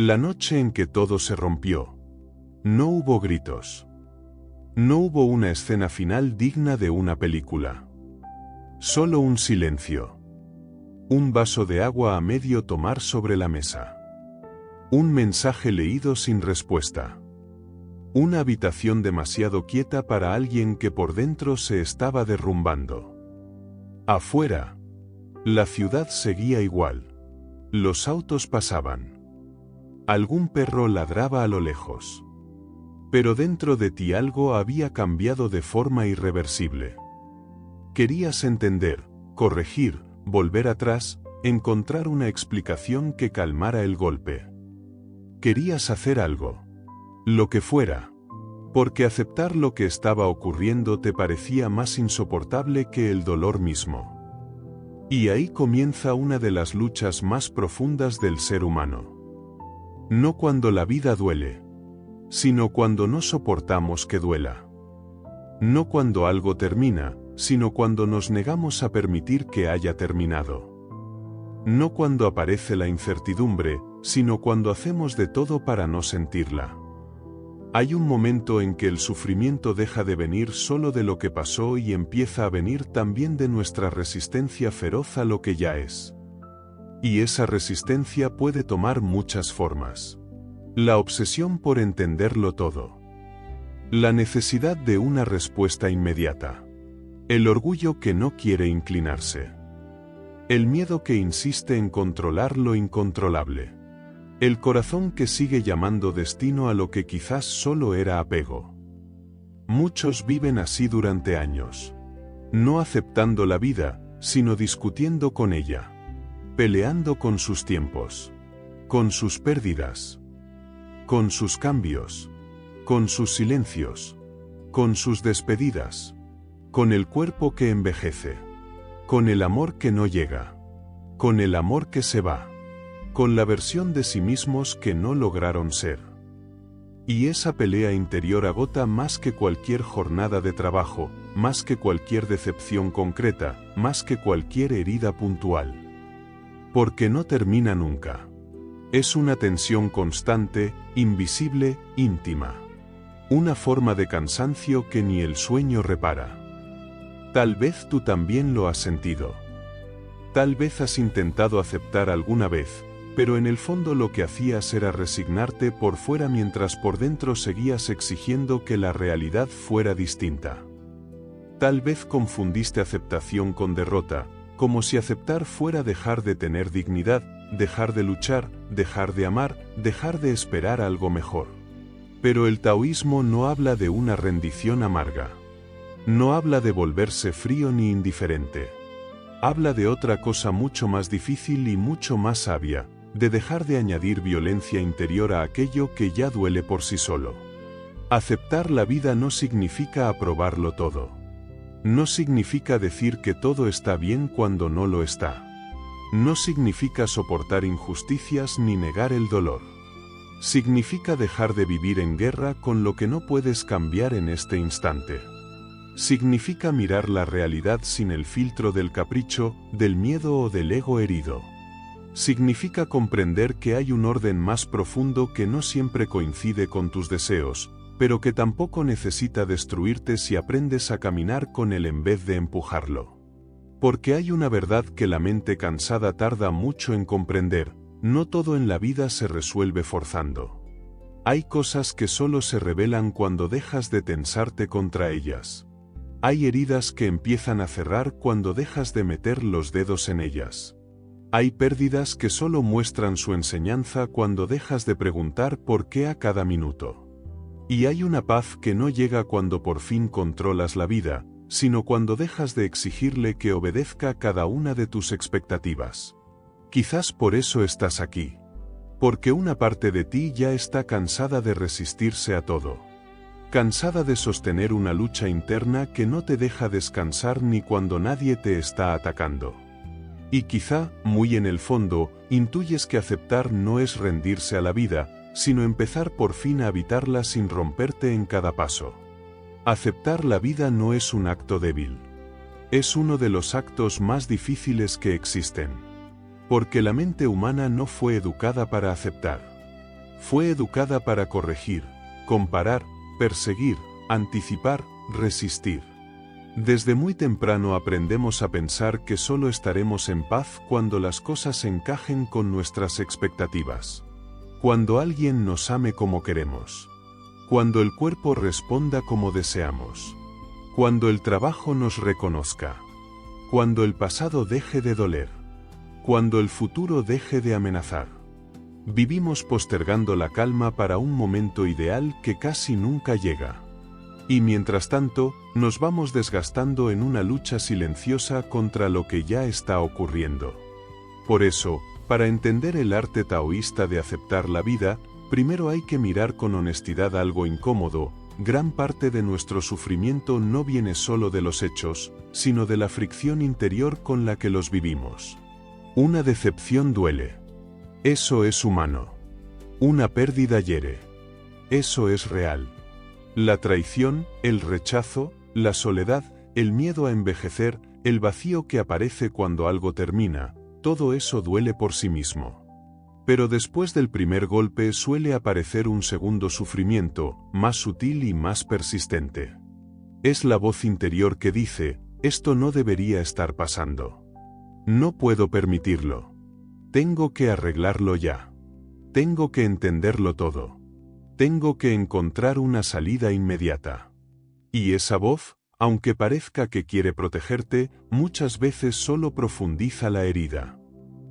La noche en que todo se rompió. No hubo gritos. No hubo una escena final digna de una película. Solo un silencio. Un vaso de agua a medio tomar sobre la mesa. Un mensaje leído sin respuesta. Una habitación demasiado quieta para alguien que por dentro se estaba derrumbando. Afuera, la ciudad seguía igual. Los autos pasaban. Algún perro ladraba a lo lejos. Pero dentro de ti algo había cambiado de forma irreversible. Querías entender, corregir, volver atrás, encontrar una explicación que calmara el golpe. Querías hacer algo. Lo que fuera. Porque aceptar lo que estaba ocurriendo te parecía más insoportable que el dolor mismo. Y ahí comienza una de las luchas más profundas del ser humano. No cuando la vida duele, sino cuando no soportamos que duela. No cuando algo termina, sino cuando nos negamos a permitir que haya terminado. No cuando aparece la incertidumbre, sino cuando hacemos de todo para no sentirla. Hay un momento en que el sufrimiento deja de venir solo de lo que pasó y empieza a venir también de nuestra resistencia feroz a lo que ya es. Y esa resistencia puede tomar muchas formas. La obsesión por entenderlo todo. La necesidad de una respuesta inmediata. El orgullo que no quiere inclinarse. El miedo que insiste en controlar lo incontrolable. El corazón que sigue llamando destino a lo que quizás solo era apego. Muchos viven así durante años. No aceptando la vida, sino discutiendo con ella. Peleando con sus tiempos. Con sus pérdidas. Con sus cambios. Con sus silencios. Con sus despedidas. Con el cuerpo que envejece. Con el amor que no llega. Con el amor que se va. Con la versión de sí mismos que no lograron ser. Y esa pelea interior agota más que cualquier jornada de trabajo, más que cualquier decepción concreta, más que cualquier herida puntual. Porque no termina nunca. Es una tensión constante, invisible, íntima. Una forma de cansancio que ni el sueño repara. Tal vez tú también lo has sentido. Tal vez has intentado aceptar alguna vez, pero en el fondo lo que hacías era resignarte por fuera mientras por dentro seguías exigiendo que la realidad fuera distinta. Tal vez confundiste aceptación con derrota, como si aceptar fuera dejar de tener dignidad, dejar de luchar, dejar de amar, dejar de esperar algo mejor. Pero el taoísmo no habla de una rendición amarga. No habla de volverse frío ni indiferente. Habla de otra cosa mucho más difícil y mucho más sabia, de dejar de añadir violencia interior a aquello que ya duele por sí solo. Aceptar la vida no significa aprobarlo todo. No significa decir que todo está bien cuando no lo está. No significa soportar injusticias ni negar el dolor. Significa dejar de vivir en guerra con lo que no puedes cambiar en este instante. Significa mirar la realidad sin el filtro del capricho, del miedo o del ego herido. Significa comprender que hay un orden más profundo que no siempre coincide con tus deseos, pero que tampoco necesita destruirte si aprendes a caminar con él en vez de empujarlo. Porque hay una verdad que la mente cansada tarda mucho en comprender: no todo en la vida se resuelve forzando. Hay cosas que solo se revelan cuando dejas de tensarte contra ellas. Hay heridas que empiezan a cerrar cuando dejas de meter los dedos en ellas. Hay pérdidas que solo muestran su enseñanza cuando dejas de preguntar por qué a cada minuto. Y hay una paz que no llega cuando por fin controlas la vida, sino cuando dejas de exigirle que obedezca cada una de tus expectativas. Quizás por eso estás aquí. Porque una parte de ti ya está cansada de resistirse a todo. Cansada de sostener una lucha interna que no te deja descansar ni cuando nadie te está atacando. Y quizá, muy en el fondo, intuyes que aceptar no es rendirse a la vida, sino empezar por fin a habitarla sin romperte en cada paso. Aceptar la vida no es un acto débil. Es uno de los actos más difíciles que existen. Porque la mente humana no fue educada para aceptar. Fue educada para corregir, comparar, perseguir, anticipar, resistir. Desde muy temprano aprendemos a pensar que solo estaremos en paz cuando las cosas encajen con nuestras expectativas. Cuando alguien nos ame como queremos. Cuando el cuerpo responda como deseamos. Cuando el trabajo nos reconozca. Cuando el pasado deje de doler. Cuando el futuro deje de amenazar. Vivimos postergando la calma para un momento ideal que casi nunca llega. Y mientras tanto, nos vamos desgastando en una lucha silenciosa contra lo que ya está ocurriendo. Por eso, para entender el arte taoísta de aceptar la vida, primero hay que mirar con honestidad algo incómodo. Gran parte de nuestro sufrimiento no viene solo de los hechos, sino de la fricción interior con la que los vivimos. Una decepción duele. Eso es humano. Una pérdida hiere. Eso es real. La traición, el rechazo, la soledad, el miedo a envejecer, el vacío que aparece cuando algo termina, todo eso duele por sí mismo. Pero después del primer golpe suele aparecer un segundo sufrimiento, más sutil y más persistente. Es la voz interior que dice, esto no debería estar pasando. No puedo permitirlo. Tengo que arreglarlo ya. Tengo que entenderlo todo. Tengo que encontrar una salida inmediata. Y esa voz, aunque parezca que quiere protegerte, muchas veces solo profundiza la herida.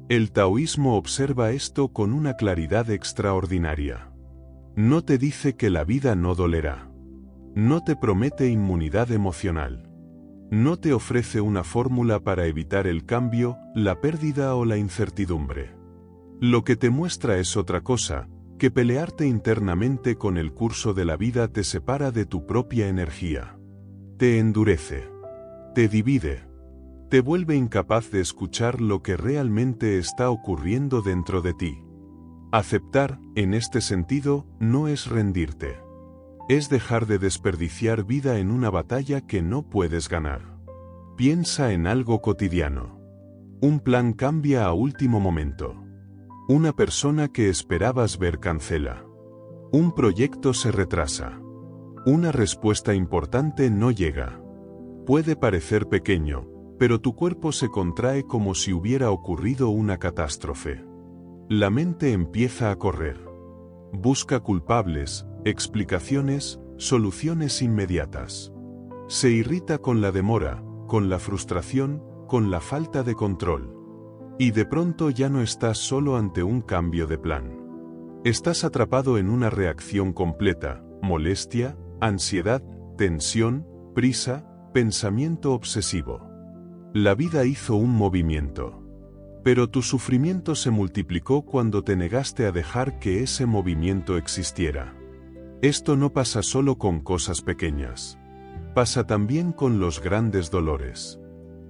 El taoísmo observa esto con una claridad extraordinaria. No te dice que la vida no dolerá. No te promete inmunidad emocional. No te ofrece una fórmula para evitar el cambio, la pérdida o la incertidumbre. Lo que te muestra es otra cosa, que pelearte internamente con el curso de la vida te separa de tu propia energía. Te endurece. Te divide. Te vuelve incapaz de escuchar lo que realmente está ocurriendo dentro de ti. Aceptar, en este sentido, no es rendirte. Es dejar de desperdiciar vida en una batalla que no puedes ganar. Piensa en algo cotidiano. Un plan cambia a último momento. Una persona que esperabas ver cancela. Un proyecto se retrasa. Una respuesta importante no llega. Puede parecer pequeño, pero tu cuerpo se contrae como si hubiera ocurrido una catástrofe. La mente empieza a correr. Busca culpables, explicaciones, soluciones inmediatas. Se irrita con la demora, con la frustración, con la falta de control. Y de pronto ya no estás solo ante un cambio de plan. Estás atrapado en una reacción completa, molestia, ansiedad, tensión, prisa, pensamiento obsesivo. La vida hizo un movimiento. Pero tu sufrimiento se multiplicó cuando te negaste a dejar que ese movimiento existiera. Esto no pasa solo con cosas pequeñas. Pasa también con los grandes dolores.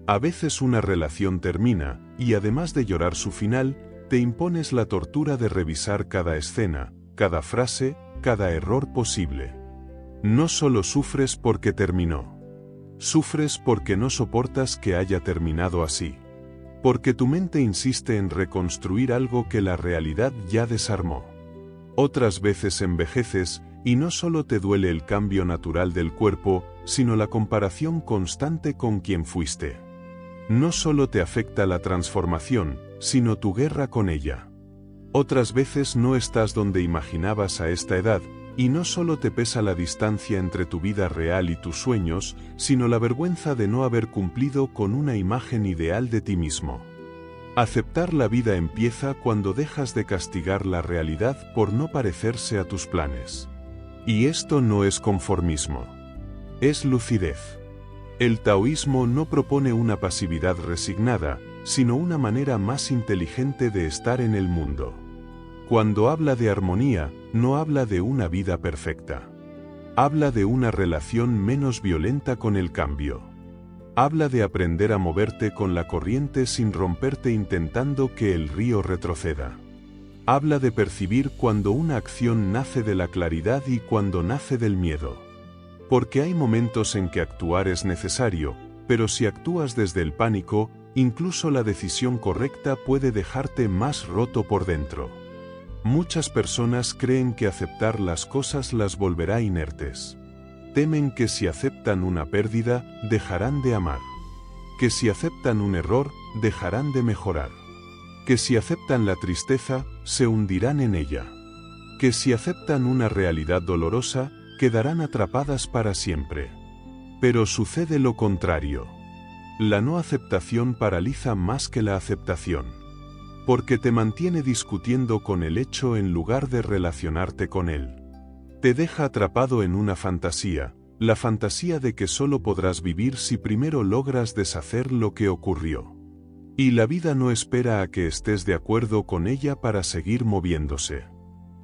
A veces una relación termina, y además de llorar su final, te impones la tortura de revisar cada escena, cada frase, cada error posible. No solo sufres porque terminó. Sufres porque no soportas que haya terminado así. Porque tu mente insiste en reconstruir algo que la realidad ya desarmó. Otras veces envejeces, y no solo te duele el cambio natural del cuerpo, sino la comparación constante con quien fuiste. No solo te afecta la transformación, sino tu guerra con ella. Otras veces no estás donde imaginabas a esta edad, y no solo te pesa la distancia entre tu vida real y tus sueños, sino la vergüenza de no haber cumplido con una imagen ideal de ti mismo. Aceptar la vida empieza cuando dejas de castigar la realidad por no parecerse a tus planes. Y esto no es conformismo. Es lucidez. El taoísmo no propone una pasividad resignada, sino una manera más inteligente de estar en el mundo. Cuando habla de armonía, no habla de una vida perfecta. Habla de una relación menos violenta con el cambio. Habla de aprender a moverte con la corriente sin romperte intentando que el río retroceda. Habla de percibir cuando una acción nace de la claridad y cuando nace del miedo. Porque hay momentos en que actuar es necesario, pero si actúas desde el pánico, incluso la decisión correcta puede dejarte más roto por dentro. Muchas personas creen que aceptar las cosas las volverá inertes. Temen que si aceptan una pérdida, dejarán de amar. Que si aceptan un error, dejarán de mejorar. Que si aceptan la tristeza, se hundirán en ella. Que si aceptan una realidad dolorosa, quedarán atrapadas para siempre. Pero sucede lo contrario. La no aceptación paraliza más que la aceptación. Porque te mantiene discutiendo con el hecho en lugar de relacionarte con él. Te deja atrapado en una fantasía, la fantasía de que solo podrás vivir si primero logras deshacer lo que ocurrió. Y la vida no espera a que estés de acuerdo con ella para seguir moviéndose.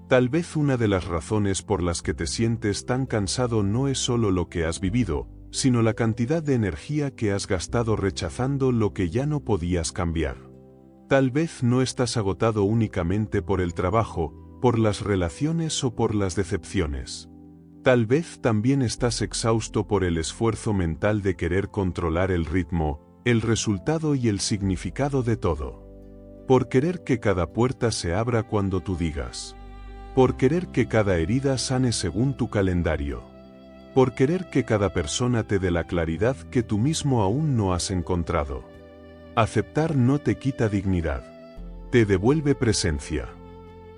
Tal vez una de las razones por las que te sientes tan cansado no es solo lo que has vivido, sino la cantidad de energía que has gastado rechazando lo que ya no podías cambiar. Tal vez no estás agotado únicamente por el trabajo, por las relaciones o por las decepciones. Tal vez también estás exhausto por el esfuerzo mental de querer controlar el ritmo, el resultado y el significado de todo. Por querer que cada puerta se abra cuando tú digas. Por querer que cada herida sane según tu calendario. Por querer que cada persona te dé la claridad que tú mismo aún no has encontrado. Aceptar no te quita dignidad. Te devuelve presencia.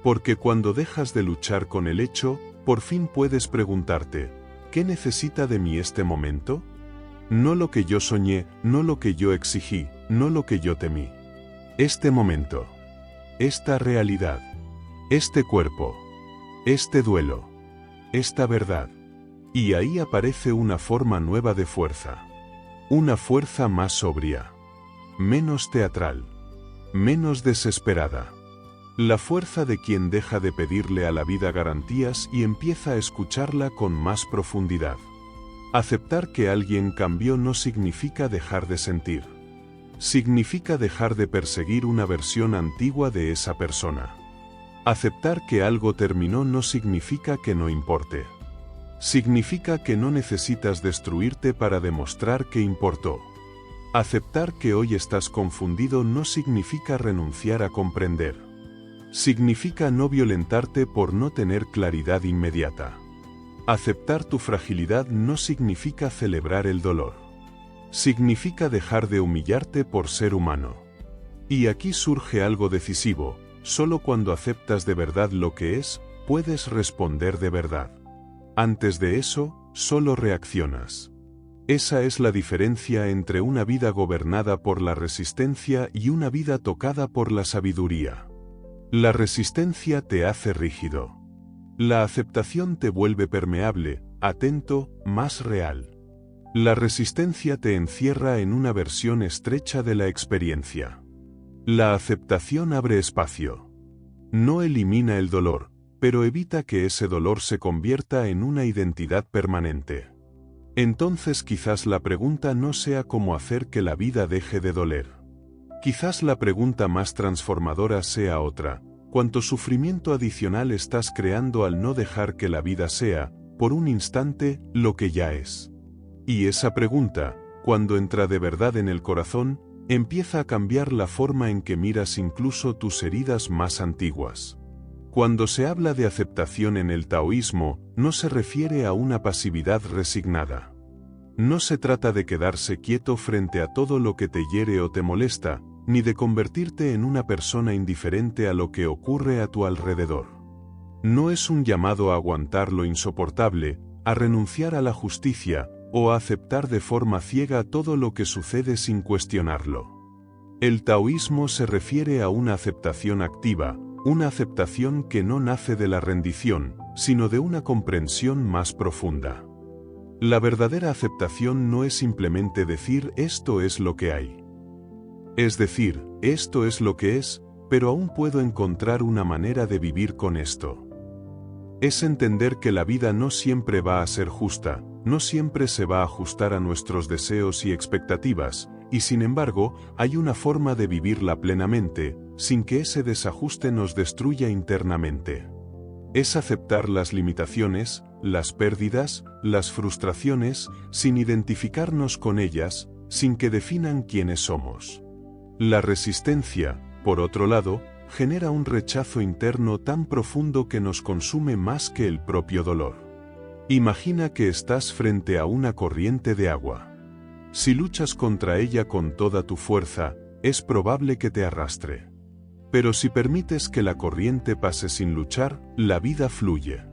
Porque cuando dejas de luchar con el hecho, por fin puedes preguntarte, ¿qué necesita de mí este momento? No lo que yo soñé, no lo que yo exigí, no lo que yo temí. Este momento. Esta realidad. Este cuerpo. Este duelo. Esta verdad. Y ahí aparece una forma nueva de fuerza. Una fuerza más sobria. Menos teatral. Menos desesperada. La fuerza de quien deja de pedirle a la vida garantías y empieza a escucharla con más profundidad. Aceptar que alguien cambió no significa dejar de sentir. Significa dejar de perseguir una versión antigua de esa persona. Aceptar que algo terminó no significa que no importe. Significa que no necesitas destruirte para demostrar que importó. Aceptar que hoy estás confundido no significa renunciar a comprender. Significa no violentarte por no tener claridad inmediata. Aceptar tu fragilidad no significa celebrar el dolor. Significa dejar de humillarte por ser humano. Y aquí surge algo decisivo, solo cuando aceptas de verdad lo que es, puedes responder de verdad. Antes de eso, solo reaccionas. Esa es la diferencia entre una vida gobernada por la resistencia y una vida tocada por la sabiduría. La resistencia te hace rígido. La aceptación te vuelve permeable, atento, más real. La resistencia te encierra en una versión estrecha de la experiencia. La aceptación abre espacio. No elimina el dolor, pero evita que ese dolor se convierta en una identidad permanente. Entonces quizás la pregunta no sea cómo hacer que la vida deje de doler. Quizás la pregunta más transformadora sea otra: ¿cuánto sufrimiento adicional estás creando al no dejar que la vida sea, por un instante, lo que ya es? Y esa pregunta, cuando entra de verdad en el corazón, empieza a cambiar la forma en que miras incluso tus heridas más antiguas. Cuando se habla de aceptación en el taoísmo, no se refiere a una pasividad resignada. No se trata de quedarse quieto frente a todo lo que te hiere o te molesta, ni de convertirte en una persona indiferente a lo que ocurre a tu alrededor. No es un llamado a aguantar lo insoportable, a renunciar a la justicia, o a aceptar de forma ciega todo lo que sucede sin cuestionarlo. El taoísmo se refiere a una aceptación activa, una aceptación que no nace de la rendición, sino de una comprensión más profunda. La verdadera aceptación no es simplemente decir esto es lo que hay. Es decir, esto es lo que es, pero aún puedo encontrar una manera de vivir con esto. Es entender que la vida no siempre va a ser justa, no siempre se va a ajustar a nuestros deseos y expectativas, y sin embargo, hay una forma de vivirla plenamente, sin que ese desajuste nos destruya internamente. Es aceptar las limitaciones, las pérdidas, las frustraciones, sin identificarnos con ellas, sin que definan quiénes somos. La resistencia, por otro lado, genera un rechazo interno tan profundo que nos consume más que el propio dolor. Imagina que estás frente a una corriente de agua. Si luchas contra ella con toda tu fuerza, es probable que te arrastre. Pero si permites que la corriente pase sin luchar, la vida fluye.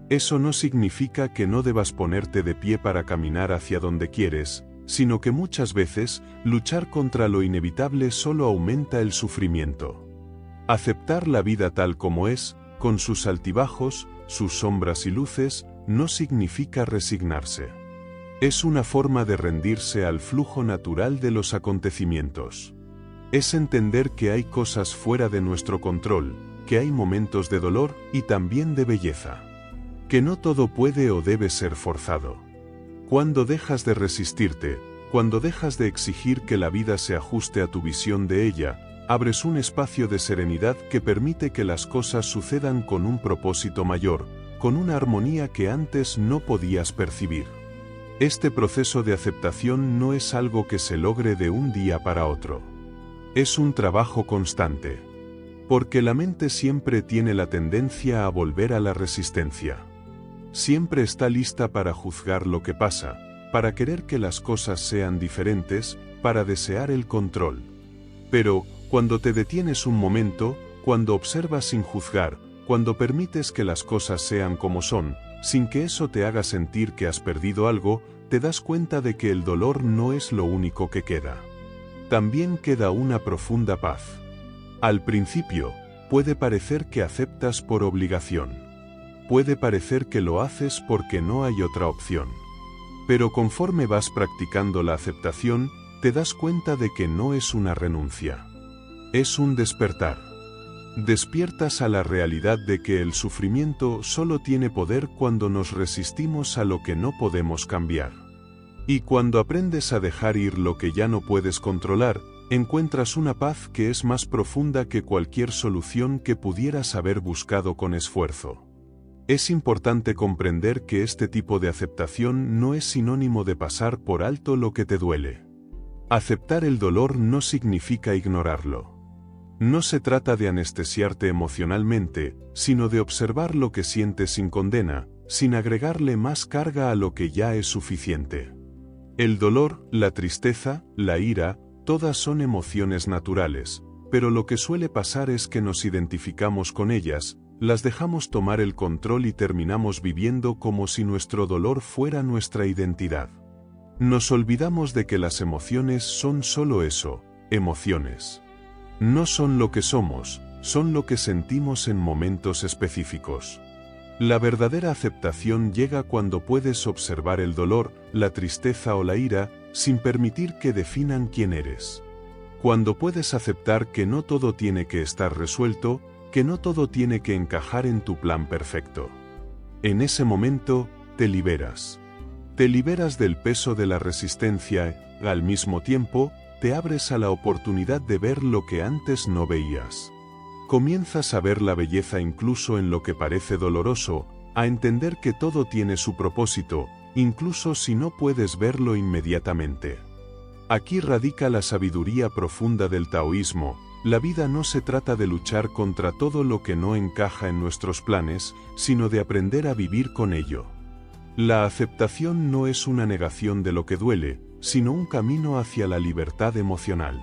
Eso no significa que no debas ponerte de pie para caminar hacia donde quieres, sino que muchas veces, luchar contra lo inevitable solo aumenta el sufrimiento. Aceptar la vida tal como es, con sus altibajos, sus sombras y luces, no significa resignarse. Es una forma de rendirse al flujo natural de los acontecimientos. Es entender que hay cosas fuera de nuestro control, que hay momentos de dolor y también de belleza. Que no todo puede o debe ser forzado. Cuando dejas de resistirte, cuando dejas de exigir que la vida se ajuste a tu visión de ella, abres un espacio de serenidad que permite que las cosas sucedan con un propósito mayor, con una armonía que antes no podías percibir. Este proceso de aceptación no es algo que se logre de un día para otro. Es un trabajo constante. Porque la mente siempre tiene la tendencia a volver a la resistencia. Siempre está lista para juzgar lo que pasa, para querer que las cosas sean diferentes, para desear el control. Pero, cuando te detienes un momento, cuando observas sin juzgar, cuando permites que las cosas sean como son, sin que eso te haga sentir que has perdido algo, te das cuenta de que el dolor no es lo único que queda. También queda una profunda paz. Al principio, puede parecer que aceptas por obligación. Puede parecer que lo haces porque no hay otra opción. Pero conforme vas practicando la aceptación, te das cuenta de que no es una renuncia. Es un despertar. Despiertas a la realidad de que el sufrimiento solo tiene poder cuando nos resistimos a lo que no podemos cambiar. Y cuando aprendes a dejar ir lo que ya no puedes controlar, encuentras una paz que es más profunda que cualquier solución que pudieras haber buscado con esfuerzo. Es importante comprender que este tipo de aceptación no es sinónimo de pasar por alto lo que te duele. Aceptar el dolor no significa ignorarlo. No se trata de anestesiarte emocionalmente, sino de observar lo que sientes sin condena, sin agregarle más carga a lo que ya es suficiente. El dolor, la tristeza, la ira, todas son emociones naturales, pero lo que suele pasar es que nos identificamos con ellas, las dejamos tomar el control y terminamos viviendo como si nuestro dolor fuera nuestra identidad. Nos olvidamos de que las emociones son solo eso, emociones. No son lo que somos, son lo que sentimos en momentos específicos. La verdadera aceptación llega cuando puedes observar el dolor, la tristeza o la ira, sin permitir que definan quién eres. Cuando puedes aceptar que no todo tiene que estar resuelto, que no todo tiene que encajar en tu plan perfecto. En ese momento, te liberas. Te liberas del peso de la resistencia, al mismo tiempo, te abres a la oportunidad de ver lo que antes no veías. Comienzas a ver la belleza incluso en lo que parece doloroso, a entender que todo tiene su propósito, incluso si no puedes verlo inmediatamente. Aquí radica la sabiduría profunda del taoísmo. La vida no se trata de luchar contra todo lo que no encaja en nuestros planes, sino de aprender a vivir con ello. La aceptación no es una negación de lo que duele, sino un camino hacia la libertad emocional.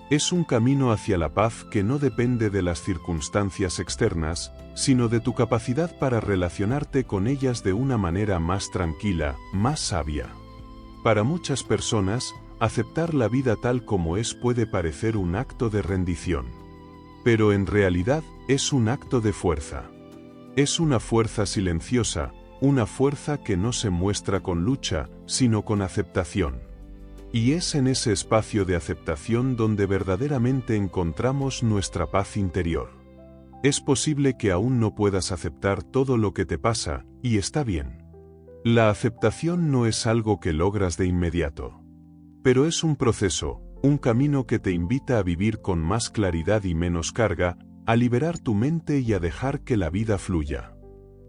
Es un camino hacia la paz que no depende de las circunstancias externas, sino de tu capacidad para relacionarte con ellas de una manera más tranquila, más sabia. Para muchas personas, aceptar la vida tal como es puede parecer un acto de rendición. Pero en realidad, es un acto de fuerza. Es una fuerza silenciosa, una fuerza que no se muestra con lucha, sino con aceptación. Y es en ese espacio de aceptación donde verdaderamente encontramos nuestra paz interior. Es posible que aún no puedas aceptar todo lo que te pasa, y está bien. La aceptación no es algo que logras de inmediato. Pero es un proceso, un camino que te invita a vivir con más claridad y menos carga, a liberar tu mente y a dejar que la vida fluya.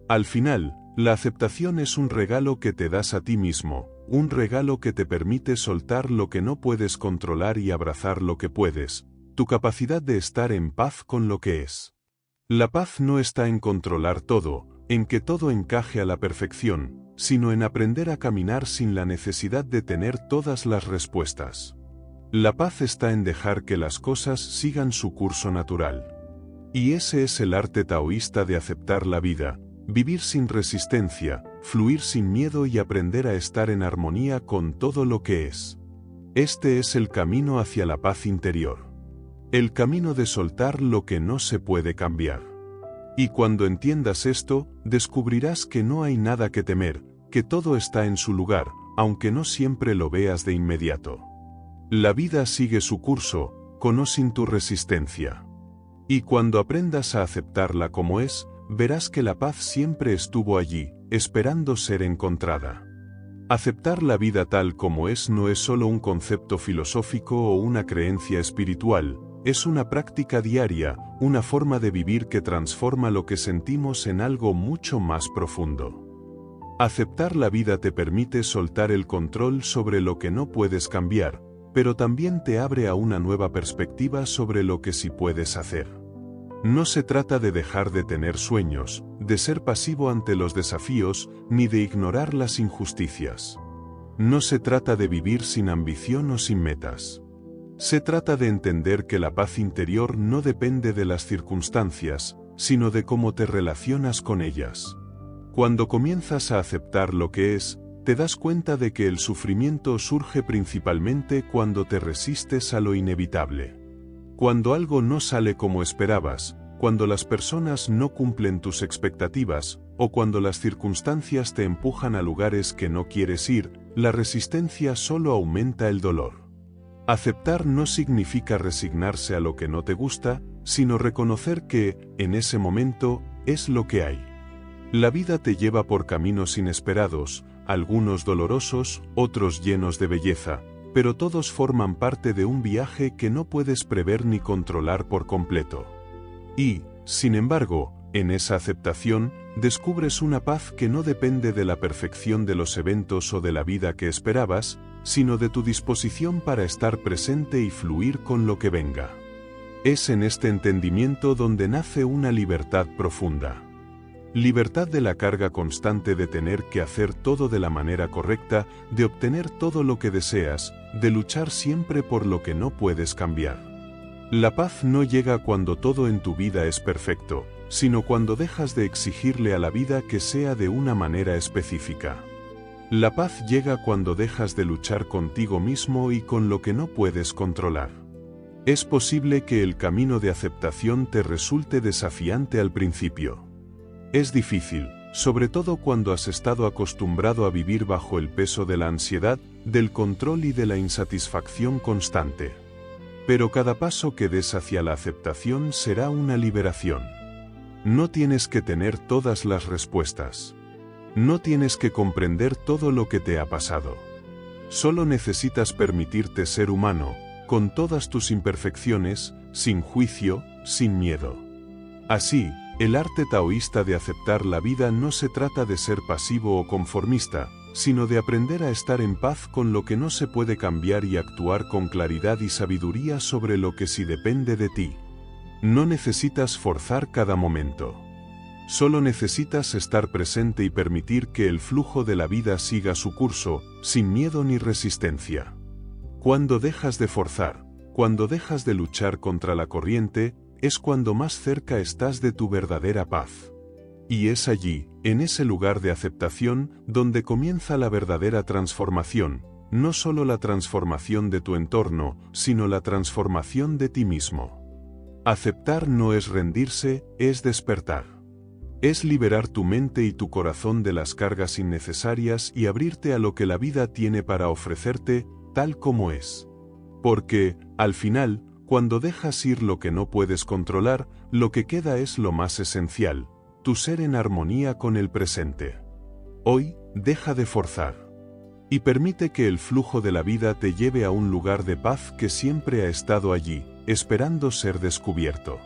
Al final, la aceptación es un regalo que te das a ti mismo, un regalo que te permite soltar lo que no puedes controlar y abrazar lo que puedes, tu capacidad de estar en paz con lo que es. La paz no está en controlar todo, en que todo encaje a la perfección, sino en aprender a caminar sin la necesidad de tener todas las respuestas. La paz está en dejar que las cosas sigan su curso natural. Y ese es el arte taoísta de aceptar la vida, vivir sin resistencia, fluir sin miedo y aprender a estar en armonía con todo lo que es. Este es el camino hacia la paz interior. El camino de soltar lo que no se puede cambiar. Y cuando entiendas esto, descubrirás que no hay nada que temer, que todo está en su lugar, aunque no siempre lo veas de inmediato. La vida sigue su curso, con o sin tu resistencia. Y cuando aprendas a aceptarla como es, verás que la paz siempre estuvo allí, esperando ser encontrada. Aceptar la vida tal como es no es solo un concepto filosófico o una creencia espiritual, es una práctica diaria, una forma de vivir que transforma lo que sentimos en algo mucho más profundo. Aceptar la vida te permite soltar el control sobre lo que no puedes cambiar, pero también te abre a una nueva perspectiva sobre lo que sí puedes hacer. No se trata de dejar de tener sueños, de ser pasivo ante los desafíos, ni de ignorar las injusticias. No se trata de vivir sin ambición o sin metas. Se trata de entender que la paz interior no depende de las circunstancias, sino de cómo te relacionas con ellas. Cuando comienzas a aceptar lo que es, te das cuenta de que el sufrimiento surge principalmente cuando te resistes a lo inevitable. Cuando algo no sale como esperabas, cuando las personas no cumplen tus expectativas, o cuando las circunstancias te empujan a lugares que no quieres ir, la resistencia solo aumenta el dolor. Aceptar no significa resignarse a lo que no te gusta, sino reconocer que, en ese momento, es lo que hay. La vida te lleva por caminos inesperados, algunos dolorosos, otros llenos de belleza, pero todos forman parte de un viaje que no puedes prever ni controlar por completo. Y, sin embargo, en esa aceptación, descubres una paz que no depende de la perfección de los eventos o de la vida que esperabas, sino de tu disposición para estar presente y fluir con lo que venga. Es en este entendimiento donde nace una libertad profunda. Libertad de la carga constante de tener que hacer todo de la manera correcta, de obtener todo lo que deseas, de luchar siempre por lo que no puedes cambiar. La paz no llega cuando todo en tu vida es perfecto, sino cuando dejas de exigirle a la vida que sea de una manera específica. La paz llega cuando dejas de luchar contigo mismo y con lo que no puedes controlar. Es posible que el camino de aceptación te resulte desafiante al principio. Es difícil, sobre todo cuando has estado acostumbrado a vivir bajo el peso de la ansiedad, del control y de la insatisfacción constante. Pero cada paso que des hacia la aceptación será una liberación. No tienes que tener todas las respuestas. No tienes que comprender todo lo que te ha pasado. Solo necesitas permitirte ser humano, con todas tus imperfecciones, sin juicio, sin miedo. Así, el arte taoísta de aceptar la vida no se trata de ser pasivo o conformista, sino de aprender a estar en paz con lo que no se puede cambiar y actuar con claridad y sabiduría sobre lo que sí depende de ti. No necesitas forzar cada momento. Solo necesitas estar presente y permitir que el flujo de la vida siga su curso, sin miedo ni resistencia. Cuando dejas de forzar, cuando dejas de luchar contra la corriente, es cuando más cerca estás de tu verdadera paz. Y es allí, en ese lugar de aceptación, donde comienza la verdadera transformación, no solo la transformación de tu entorno, sino la transformación de ti mismo. Aceptar no es rendirse, es despertar. Es liberar tu mente y tu corazón de las cargas innecesarias y abrirte a lo que la vida tiene para ofrecerte, tal como es. Porque, al final, cuando dejas ir lo que no puedes controlar, lo que queda es lo más esencial, tu ser en armonía con el presente. Hoy, deja de forzar. Y permite que el flujo de la vida te lleve a un lugar de paz que siempre ha estado allí, esperando ser descubierto.